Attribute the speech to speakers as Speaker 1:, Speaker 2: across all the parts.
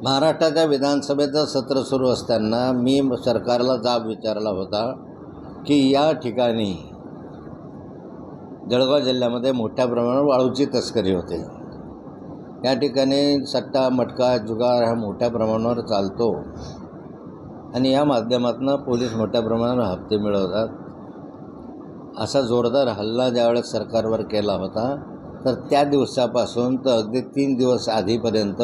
Speaker 1: महाराष्ट्राच्या विधानसभेचं सत्र सुरू असताना मी सरकारला जाब विचारला होता की या ठिकाणी जळगाव जिल्ह्यामध्ये मोठ्या प्रमाणावर वाळूची तस्करी होते। या ठिकाणी सट्टा मटका जुगार हा मोठ्या प्रमाणावर चालतो आणि या माध्यमातून पोलीस मोठ्या प्रमाणावर हप्ते मिळवतात। असा जोरदार हल्ला ज्यावेळेस सरकारवर केला होता तर त्या दिवसापासून तर अगदी 3 दिवस आधीपर्यंत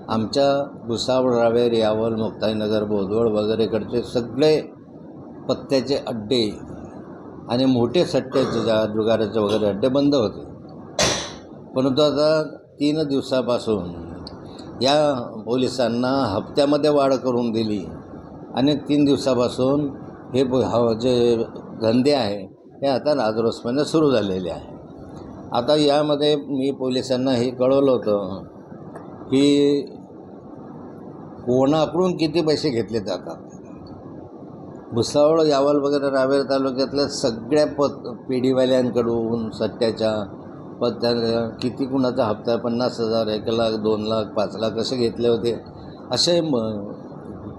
Speaker 1: आमच्या भुसावळ, रावेर, यावल, मुक्ताईनगर, बोदवड वगैरेकडचे सगळे पत्त्याचे अड्डे आणि मोठे सट्ट्याचे जुगाराचे वगैरे अड्डे बंद होते। परंतु आता 3 दिवसापासून या पोलिसांना हप्त्यामध्ये वाढ करून दिली आणि 3 दिवसापासून हे जे धंदे आहे हे आता राजरोसपणे सुरू झालेले आहे। आता यामध्ये मी पोलिसांना हे कळवलं होतं की कोणाकडून किती पैसे घेतले जातात। भुसावळ, यावल वगैरे रावेर तालुक्यातल्या सगळ्या पेढीवाल्यांकडून सट्ट्याच्या पत्त्या किती कुणाचा हप्ता 50,000, 1 लाख, 2 लाख, 5 लाख असे घेतले होते। असे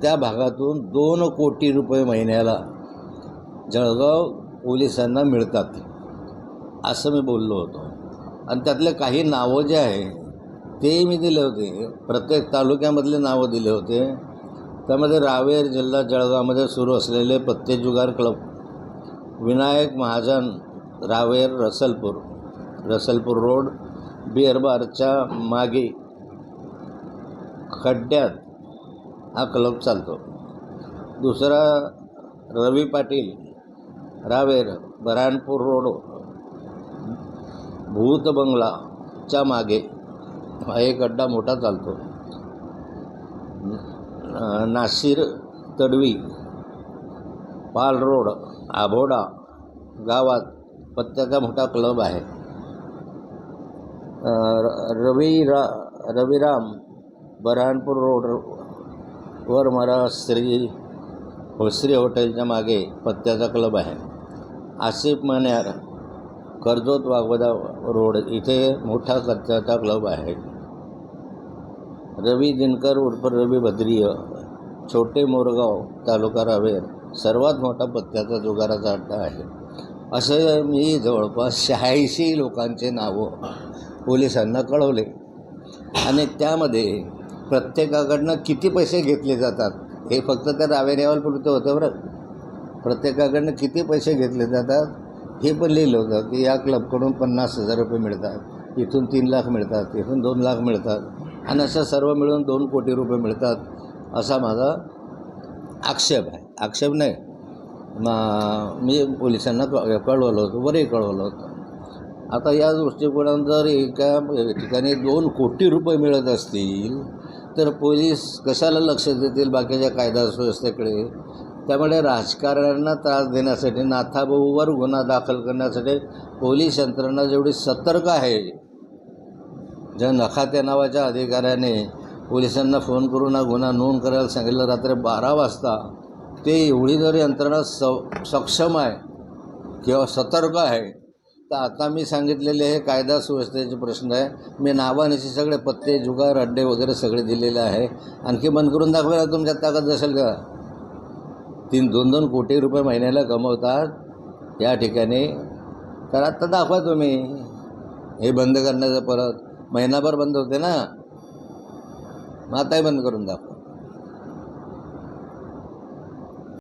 Speaker 1: त्या भागातून 2 कोटी रुपये महिन्याला जळगाव पोलिसांना मिळतात असं मी बोललो होतो। आणि त्यातले काही नावं जे आहे ते मी दिले होते, प्रत्येक तालुक्यामधले नावं दिले होते। त्यामध्ये रावेर जिल्हा जळगावमध्ये सुरू असलेले पत्ते जुगार club, Vinayak Mahajan, Raver, Rasalpur road, beer बारच्या मागे खड्ड्यात हा क्लब चालतो। दुसरा रवी पाटील, रावेर, बऱ्हाणपूर रोड, भूत बंगलाच्या मागे हा एक अड्डा मोठा चालतो। नासिर तडवी, पाल रोड, आभोडा गावात पत्त्याचा मोठा क्लब आहे। रविराम, बऱ्हाणपूर रोड वर मला श्री हॉटेलच्या मागे पत्त्याचा क्लब आहे। आसिफ मण्यार, कर्जत वाघोदा रोड इथे मोठा पत्त्याचा क्लब आहे। रवी दिनकर उर्फ रवी भद्रीय, छोटे मोरगाव, तालुका रावेर सर्वात मोठा पत्त्याचा जुगाराचा अड्डा आहे। असे मी जवळपास 86 लोकांचे नावं पोलिसांना कळवले आणि त्यामध्ये प्रत्येकाकडनं किती पैसे घेतले जातात हे फक्त त्या रावेर यावलपुरतं होतं बरं। प्रत्येकाकडनं किती पैसे घेतले जातात हे पण लिहिलं होतं की या क्लबकडून 50,000 रुपये मिळतात, इथून 3 लाख मिळतात, इथून 2 लाख मिळतात आणि असं सर्व मिळून 2 कोटी रुपये मिळतात असा माझा आक्षेप आहे। आक्षेप नाही, मी पोलिसांना कळवलं होतं, वरही कळवलं होतं। आता या दृष्टिकोनातून जर एका ठिकाणी 2 कोटी रुपये मिळत असतील तर पोलीस कशाला लक्ष देतील बाकीच्या कायदा सुव्यवस्थेकडे? त्यामुळे राजकारण्यांना त्रास देण्यासाठी, नाथाभाऊवर गुन्हा दाखल करण्यासाठी पोलीस यंत्रणा जेवढी सतर्क आहे, ज्या नखाते नावाच्या अधिकाऱ्याने पोलिसांना फोन करून हा गुन्हा नोंद करायला सांगितलं रात्री 12 वाजता, ते एवढी जर यंत्रणा सक्षम आहे किंवा सतर्क आहे तर आता मी सांगितलेले हे कायदा सुव्यवस्थेचे प्रश्न आहे। मी नावानिशी सगळे पत्ते जुगार अड्डे वगैरे सगळे दिलेले आहे। आणखी बंद करून दाखवायला तुमच्यात ताकद असेल का? 2-2 कोटी रुपये महिन्याला कमवतात या ठिकाणी, तर आत्ता दाखवा तुम्ही। हे बंद करण्याचं परत महिनाभर बंद होते ना, मग आताही बंद करून दाखवा।